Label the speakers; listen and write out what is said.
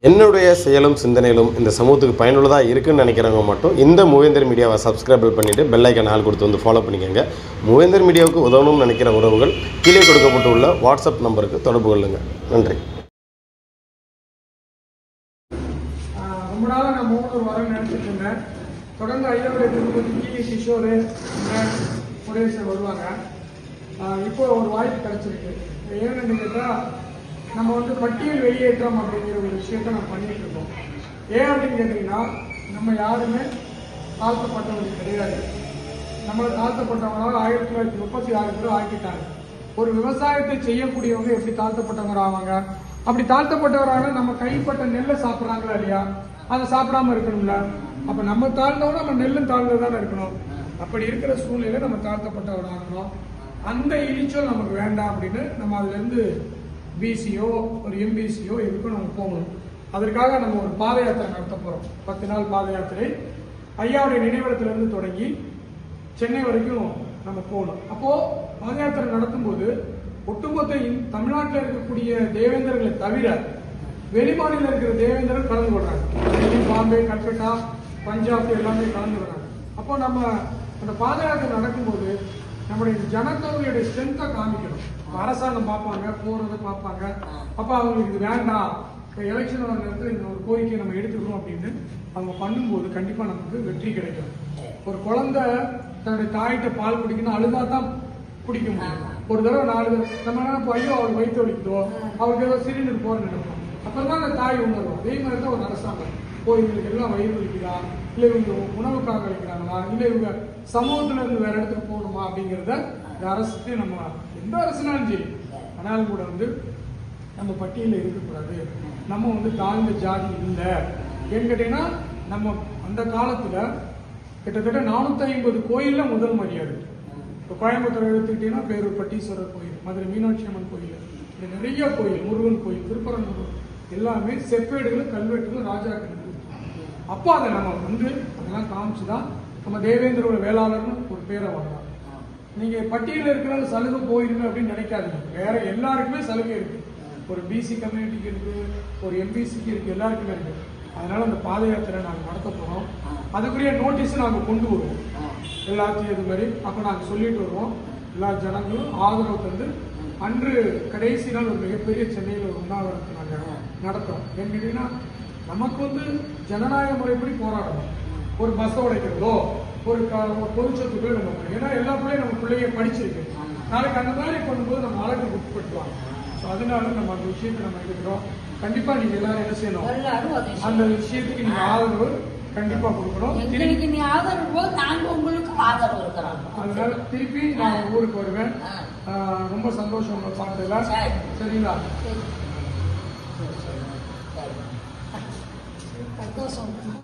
Speaker 1: என்னுடைய செயலும் சிந்தனையிலும் இந்த சமூகத்துக்கு பயனுள்ளதாக இருக்குன்னு நினைக்கிறவங்க மட்டும் இந்த மூவேந்தர் மீடியாவை சப்ஸ்கிரைப் பண்ணிவிட்டு பெல் ஐக்கான் ஆல் கொடுத்து வந்து ஃபாலோ பண்ணிக்கோங்க. மூவேந்தர் மீடியாவுக்கு உதவணும்னு நினைக்கிற உறவுகள் கீழே கொடுக்கப்பட்டுள்ள வாட்ஸ்அப் நம்பருக்கு தொடர்பு கொள்ளுங்கள். நன்றி.
Speaker 2: ரொம்ப நாளாக நான் மூணூர் வரேன்னு நினச்சிட்டு இருந்தேன். தொடர்ந்து ஐயாவுடைய திருப்பதிக்கு கிஷோர் முரேஷன் வருவாங்க. இப்போ ஒரு வாய்ப்பு கிடைச்சிருக்கு. ஏன்னு கேட்டால் நம்ம பட்டியல் வெளியேற்றம் அப்படிங்கிற ஒரு விஷயத்த நம்ம பண்ணிட்டு இருக்கோம். ஏன் அப்படின்னு கேட்டீங்கன்னா, நம்ம யாருமே தாழ்த்தப்பட்டவங்க கிடையாது. நம்மளை தாழ்த்தப்பட்டவங்களாக 1936 ஆக்கிட்டாங்க. ஒரு விவசாயத்தை செய்யக்கூடியவங்க எப்படி தாழ்த்தப்பட்டவங்க ஆவாங்க? அப்படி தாழ்த்தப்பட்டவரான நம்ம கைப்பட்ட நெல்லை சாப்பிட்றாங்களா இல்லையா? அதை சாப்பிடாம இருக்கணும்ல. அப்ப நம்ம தாழ்ந்தவங்க நம்ம நெல்லும் தாழ்ந்ததானே இருக்கணும். அப்படி இருக்கிற சூழ்நிலை நம்ம தாழ்த்தப்பட்டவராகணும். அந்த இழிச்சல் நமக்கு வேண்டாம் அப்படின்னு நம்ம அதுல இருந்து பிசியோ ஒரு எம்பிசியோ எதுக்கும் நம்ம போகணும். அதற்காக நம்ம ஒரு பாத யாத்திரை நடத்த போறோம். 10 நாள் பாத யாத்திரை ஐயாவுடைய நினைவிடத்திலிருந்து தொடங்கி சென்னை வரைக்கும் நம்ம போகணும். அப்போ பாத யாத்திரை நடத்தும் போது ஒட்டுமொத்த தமிழ்நாட்டில் இருக்கக்கூடிய தேவேந்தர்களை தவிர வெளிமாநில இருக்கிற தேவேந்தர்கள் கலந்து கொள்றாங்க. பாம்பே, கல்கட்டா, பஞ்சாப் எல்லாமே கலந்து கொள்றாங்க. அப்போ நம்ம அந்த பாத யாத்திரை நடக்கும்போது நம்முடைய ஜனத்தொகையுடைய ஸ்ட்ரென்த்தை காமிக்கணும். அரசாங்கம் பார்ப்பாங்க, போறதை பார்ப்பாங்க. அப்ப அவங்களுக்கு இது வேண்டாம், எலெக்ஷன் வர நேரத்தில் இந்த ஒரு கோரிக்கையை நம்ம எடுத்துக்கணும் அப்படின்னு அவங்க பண்ணும்போது கண்டிப்பா நமக்கு வெற்றி கிடைக்கும். ஒரு குழந்தை தன்னுடைய தாயிட்ட பால் குடிக்கணும், அழுதா தான் குடிக்க முடியும். ஒரு தடவை 4 தடவை நம்ம நினைப்போம், ஐயோ அவர் வயிற்று வலிக்குதோ, அவருக்கு ஏதோ சிலிண்டர் போற நினைப்போம். அப்பதான் அந்த தாய் உணர்வோம். அதே மாதிரி தான் ஒரு அரசாங்கம் இவங்களுக்கு எல்லாம் வயிறு வலிக்குதா, இல்லை இவங்க உணவுக்காக வைக்கிறாங்களா, இல்லை இவங்க சமூகத்துல இருந்து வேற இடத்துக்கு போகணுமா அப்படிங்கிறத இந்த அரசுக்கு நம்ம எந்த அரசுனாலும் சரி, ஆனாலும் கூட நம்ம பட்டியலில் இருக்கக்கூடாது. நம்ம தாழ்ந்த ஜாதி இல்லை. ஏன்னு கேட்டீங்கன்னா, நம்ம அந்த காலத்துல கிட்டத்தட்ட 450 கோயில்ல முதல் மரியாதை. இப்போ கோயம்புத்தூர் எடுத்துக்கிட்டீங்கன்னா பேரூர் பட்டீஸ்வரர் கோயில், மதுரை மீனாட்சி அம்மன் கோயில், இப்படி நிறைய கோயில், முருகன் கோயில், திருப்பரங்குன்றம் எல்லாமே செப்பேடுகள், கல்வெட்டுகள், ராஜாக்கள். அப்போ அதை நம்ம அதெல்லாம் காமிச்சுதான் நம்ம தேவேந்திரோட வேளாளர்னு ஒரு பேரை வாங்கலாம். நீங்க பட்டியலில் இருக்கிற சலுகை போயிருங்க அப்படின்னு நினைக்காதீங்க. வேற எல்லாருக்குமே சலுகை இருக்கு. ஒரு பிசி கம்யூனிட்டிக்கு இருக்கு, ஒரு எம்பிசிக்கு இருக்கு, எல்லாருக்குமே இருக்கு. அதனால அந்த பாத யாத்திரை நாங்கள் நடத்த போறோம். அதுக்குரிய நோட்டீஸ் நாங்கள் கொண்டு வருவோம் எல்லாத்தையும். இது மாதிரி அப்போ நாங்கள் சொல்லிட்டு வருவோம். எல்லா ஜனங்களும் ஆதரவு தந்து அன்று கடைசி நாள் ஒரு மிகப்பெரிய சென்னையில் ஒரு உண்ணாவிரத்தை நாங்கள் நடத்துறோம். ஏன்னு கேட்டீங்கன்னா, நமக்கு ஜனநாயக முறைப்படி போராடணும். ஒரு பஸ் உடைக்கிறதோ, ஒரு பொது சொத்துக்கள் நம்ம, ஏன்னா எல்லா பிள்ளையும் நம்ம பிள்ளைய படிச்சிருக்கு. நாளைக்கு அந்த மாதிரி பண்ணும்போது நம்ம அழகு உட்படுத்துவாங்க. ஸோ அதனால நம்ம அந்த விஷயத்தை நம்ம எடுக்கிறோம். கண்டிப்பா நீங்க எல்லாரும் என்ன செய்யணும், அந்த விஷயத்துக்கு நீங்க ஆதரவு கண்டிப்பா கொடுக்கணும். அதனால திருப்பி நான் ஊருக்கு வருவேன். ரொம்ப சந்தோஷம் உங்களை பார்த்ததுல. சரிங்களா? சந்தோஷம்.